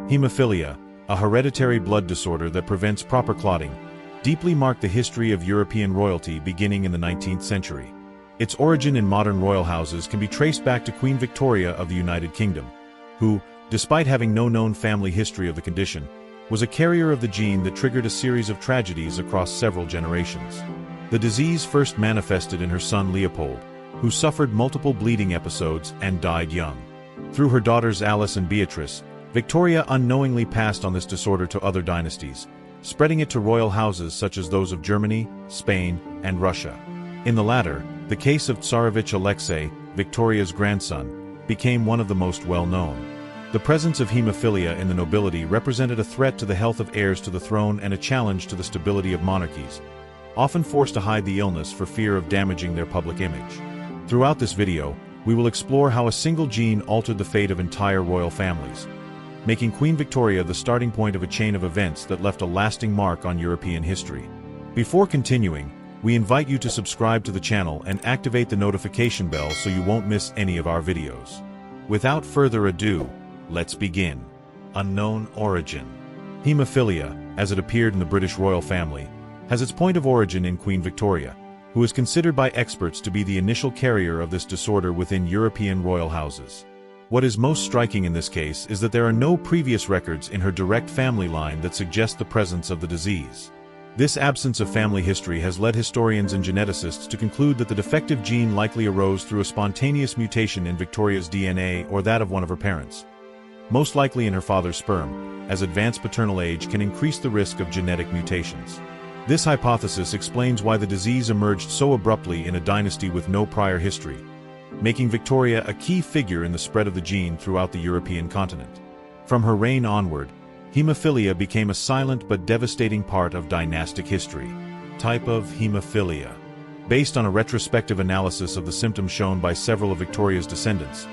Hemophilia, a hereditary blood disorder that prevents proper clotting, deeply marked the history of European royalty beginning in the 19th century. Its origin in modern royal houses can be traced back to Queen Victoria of the United Kingdom, who, despite having no known family history of the condition, was a carrier of the gene that triggered a series of tragedies across several generations. The disease first manifested in her son Leopold, who suffered multiple bleeding episodes and died young. Through her daughters Alice and Beatrice, Victoria unknowingly passed on this disorder to other dynasties, spreading it to royal houses such as those of Germany, Spain, and Russia. In the latter, the case of Tsarevich Alexei, Victoria's grandson, became one of the most well-known. The presence of hemophilia in the nobility represented a threat to the health of heirs to the throne and a challenge to the stability of monarchies, often forced to hide the illness for fear of damaging their public image. Throughout this video, we will explore how a single gene altered the fate of entire royal families, making Queen Victoria the starting point of a chain of events that left a lasting mark on European history. Before continuing, we invite you to subscribe to the channel and activate the notification bell so you won't miss any of our videos. Without further ado, let's begin. Unknown origin. Hemophilia, as it appeared in the British royal family, has its point of origin in Queen Victoria, who is considered by experts to be the initial carrier of this disorder within European royal houses. What is most striking in this case is that there are no previous records in her direct family line that suggest the presence of the disease. This absence of family history has led historians and geneticists to conclude that the defective gene likely arose through a spontaneous mutation in Victoria's DNA or that of one of her parents, most likely in her father's sperm, as advanced paternal age can increase the risk of genetic mutations. This hypothesis explains why the disease emerged so abruptly in a dynasty with no prior history, making Victoria a key figure in the spread of the gene throughout the European continent. From her reign onward, hemophilia became a silent but devastating part of dynastic history. Type of hemophilia. Based on a retrospective analysis of the symptoms shown by several of Victoria's descendants,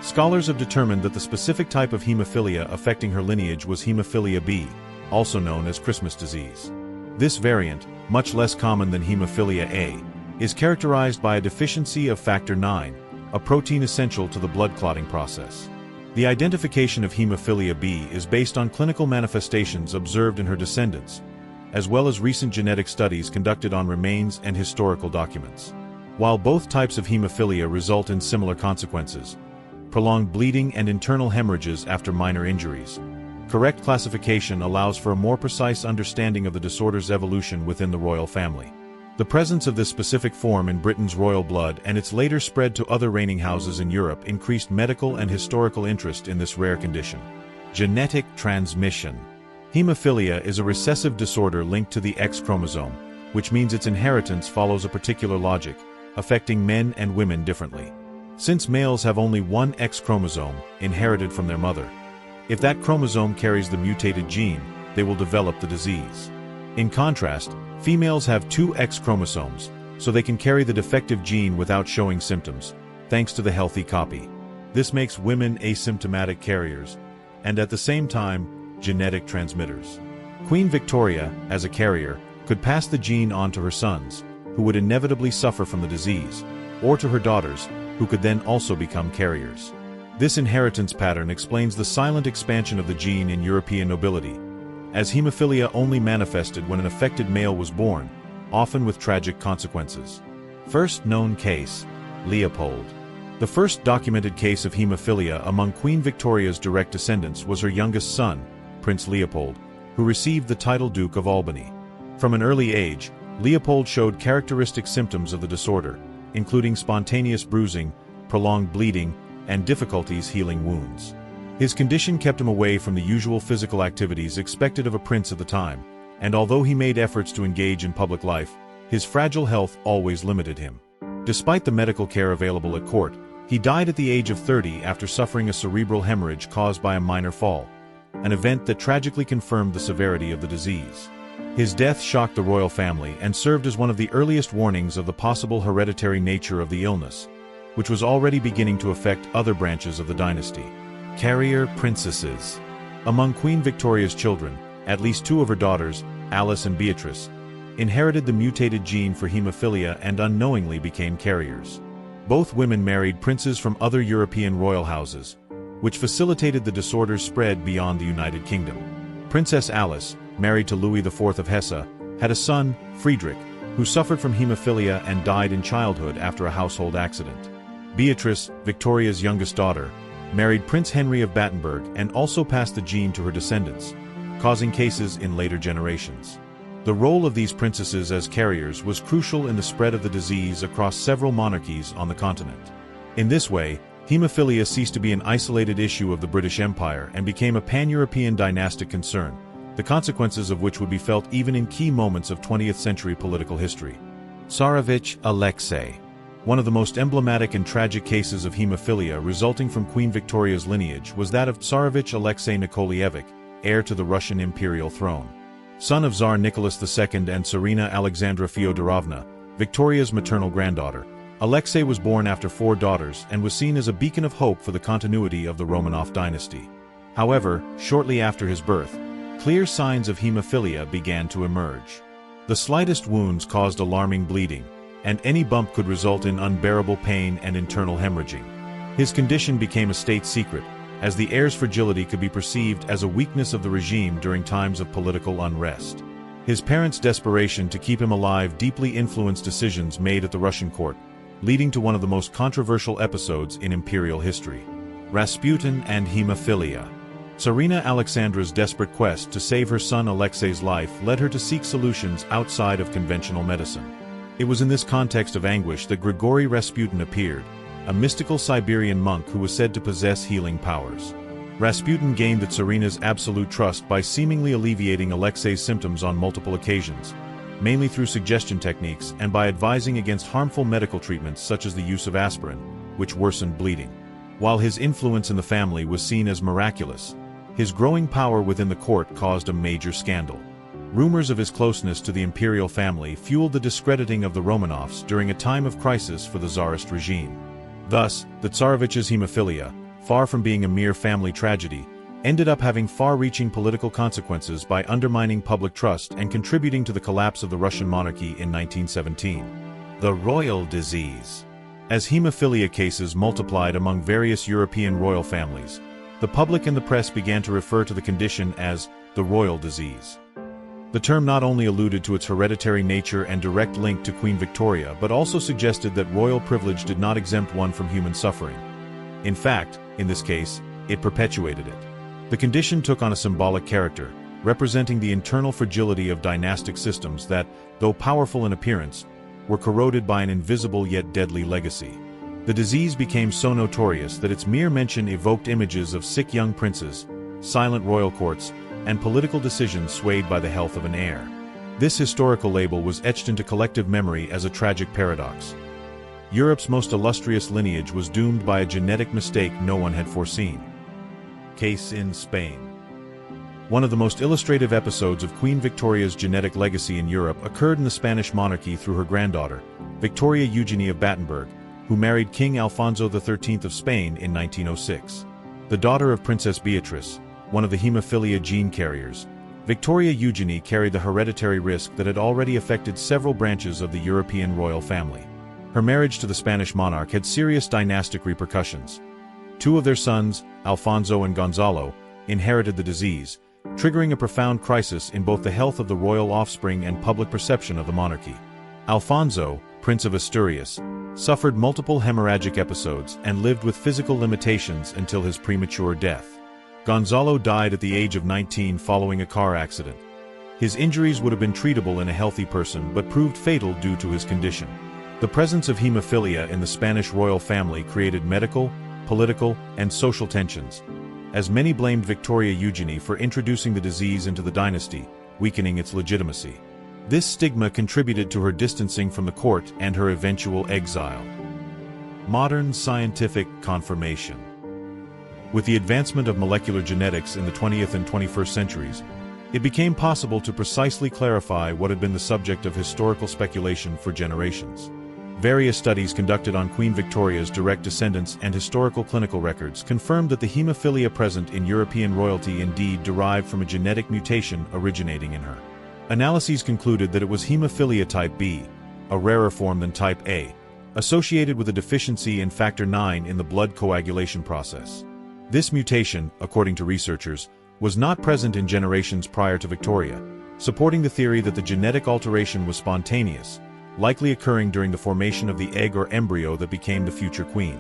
scholars have determined that the specific type of hemophilia affecting her lineage was hemophilia B, also known as Christmas disease. This variant, much less common than hemophilia A, is characterized by a deficiency of factor IX, a protein essential to the blood clotting process. The identification of hemophilia B is based on clinical manifestations observed in her descendants, as well as recent genetic studies conducted on remains and historical documents. While both types of hemophilia result in similar consequences, prolonged bleeding and internal hemorrhages after minor injuries, correct classification allows for a more precise understanding of the disorder's evolution within the royal family. The presence of this specific form in Britain's royal blood and its later spread to other reigning houses in Europe increased medical and historical interest in this rare condition. Genetic transmission. Hemophilia is a recessive disorder linked to the X chromosome, which means its inheritance follows a particular logic, affecting men and women differently. Since males have only one X chromosome, inherited from their mother, if that chromosome carries the mutated gene, they will develop the disease. In contrast, females have two X chromosomes, so they can carry the defective gene without showing symptoms, thanks to the healthy copy. This makes women asymptomatic carriers, and at the same time, genetic transmitters. Queen Victoria, as a carrier, could pass the gene on to her sons, who would inevitably suffer from the disease, or to her daughters, who could then also become carriers. This inheritance pattern explains the silent expansion of the gene in European nobility, as hemophilia only manifested when an affected male was born, often with tragic consequences. First known case, Leopold. The first documented case of hemophilia among Queen Victoria's direct descendants was her youngest son, Prince Leopold, who received the title Duke of Albany. From an early age, Leopold showed characteristic symptoms of the disorder, including spontaneous bruising, prolonged bleeding, and difficulties healing wounds. His condition kept him away from the usual physical activities expected of a prince at the time, and although he made efforts to engage in public life, his fragile health always limited him. Despite the medical care available at court, he died at the age of 30 after suffering a cerebral hemorrhage caused by a minor fall, an event that tragically confirmed the severity of the disease. His death shocked the royal family and served as one of the earliest warnings of the possible hereditary nature of the illness, which was already beginning to affect other branches of the dynasty. Carrier princesses. Among Queen Victoria's children, at least two of her daughters, Alice and Beatrice, inherited the mutated gene for hemophilia and unknowingly became carriers. Both women married princes from other European royal houses, which facilitated the disorder's spread beyond the United Kingdom. Princess Alice, married to Louis IV of Hesse, had a son, Friedrich, who suffered from hemophilia and died in childhood after a household accident. Beatrice, Victoria's youngest daughter, married Prince Henry of Battenberg and also passed the gene to her descendants, causing cases in later generations. The role of these princesses as carriers was crucial in the spread of the disease across several monarchies on the continent. In this way, hemophilia ceased to be an isolated issue of the British Empire and became a pan-European dynastic concern, the consequences of which would be felt even in key moments of 20th century political history. Tsarevich Alexei. One of the most emblematic and tragic cases of hemophilia resulting from Queen Victoria's lineage was that of Tsarevich Alexei Nikolaevich, heir to the Russian imperial throne. Son of Tsar Nicholas II and Tsarina Alexandra Fyodorovna, Victoria's maternal granddaughter, Alexei was born after 4 daughters and was seen as a beacon of hope for the continuity of the Romanov dynasty. However, shortly after his birth, clear signs of hemophilia began to emerge. The slightest wounds caused alarming bleeding, and any bump could result in unbearable pain and internal hemorrhaging. His condition became a state secret, as the heir's fragility could be perceived as a weakness of the regime during times of political unrest. His parents' desperation to keep him alive deeply influenced decisions made at the Russian court, leading to one of the most controversial episodes in imperial history. Rasputin and hemophilia. Tsarina Alexandra's desperate quest to save her son Alexei's life led her to seek solutions outside of conventional medicine. It was in this context of anguish that Grigory Rasputin appeared, a mystical Siberian monk who was said to possess healing powers. Rasputin gained the Tsarina's absolute trust by seemingly alleviating Alexei's symptoms on multiple occasions, mainly through suggestion techniques and by advising against harmful medical treatments such as the use of aspirin, which worsened bleeding. While his influence in the family was seen as miraculous, his growing power within the court caused a major scandal. Rumors of his closeness to the imperial family fueled the discrediting of the Romanovs during a time of crisis for the Tsarist regime. Thus, the Tsarevich's hemophilia, far from being a mere family tragedy, ended up having far-reaching political consequences by undermining public trust and contributing to the collapse of the Russian monarchy in 1917. The royal disease. As hemophilia cases multiplied among various European royal families, the public and the press began to refer to the condition as the royal disease. The term not only alluded to its hereditary nature and direct link to Queen Victoria, but also suggested that royal privilege did not exempt one from human suffering. In fact, in this case, it perpetuated it. The condition took on a symbolic character, representing the internal fragility of dynastic systems that, though powerful in appearance, were corroded by an invisible yet deadly legacy. The disease became so notorious that its mere mention evoked images of sick young princes, silent royal courts, and political decisions swayed by the health of an heir. This historical label was etched into collective memory as a tragic paradox. Europe's most illustrious lineage was doomed by a genetic mistake no one had foreseen. Case in Spain. One of the most illustrative episodes of Queen Victoria's genetic legacy in Europe occurred in the Spanish monarchy through her granddaughter, Victoria Eugenie of Battenberg, who married King Alfonso XIII of Spain in 1906. The daughter of Princess Beatrice, one of the hemophilia gene carriers, Victoria Eugenie carried the hereditary risk that had already affected several branches of the European royal family. Her marriage to the Spanish monarch had serious dynastic repercussions. 2 of their sons, Alfonso and Gonzalo, inherited the disease, triggering a profound crisis in both the health of the royal offspring and public perception of the monarchy. Alfonso, Prince of Asturias, suffered multiple hemorrhagic episodes and lived with physical limitations until his premature death. Gonzalo died at the age of 19 following a car accident. His injuries would have been treatable in a healthy person but proved fatal due to his condition. The presence of hemophilia in the Spanish royal family created medical, political, and social tensions, as many blamed Victoria Eugenie for introducing the disease into the dynasty, weakening its legitimacy. This stigma contributed to her distancing from the court and her eventual exile. Modern scientific confirmation. With the advancement of molecular genetics in the 20th and 21st centuries, it became possible to precisely clarify what had been the subject of historical speculation for generations. Various studies conducted on Queen Victoria's direct descendants and historical clinical records confirmed that the hemophilia present in European royalty indeed derived from a genetic mutation originating in her. Analyses concluded that it was hemophilia type B, a rarer form than type A, associated with a deficiency in factor IX in the blood coagulation process. This mutation, according to researchers, was not present in generations prior to Victoria, supporting the theory that the genetic alteration was spontaneous, likely occurring during the formation of the egg or embryo that became the future queen.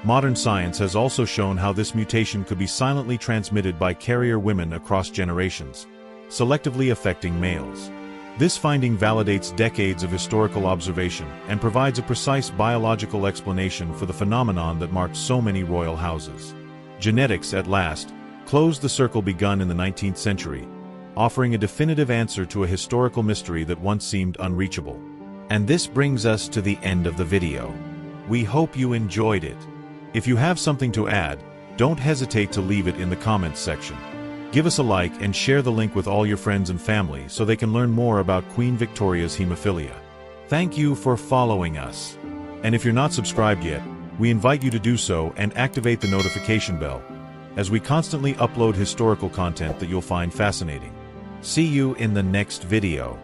Modern science has also shown how this mutation could be silently transmitted by carrier women across generations, selectively affecting males. This finding validates decades of historical observation and provides a precise biological explanation for the phenomenon that marked so many royal houses. Genetics, at last, closed the circle begun in the 19th century, offering a definitive answer to a historical mystery that once seemed unreachable. And this brings us to the end of the video. We hope you enjoyed it. If you have something to add, don't hesitate to leave it in the comments section. Give us a like and share the link with all your friends and family so they can learn more about Queen Victoria's hemophilia. Thank you for following us. And if you're not subscribed yet, we invite you to do so and activate the notification bell, as we constantly upload historical content that you'll find fascinating. See you in the next video.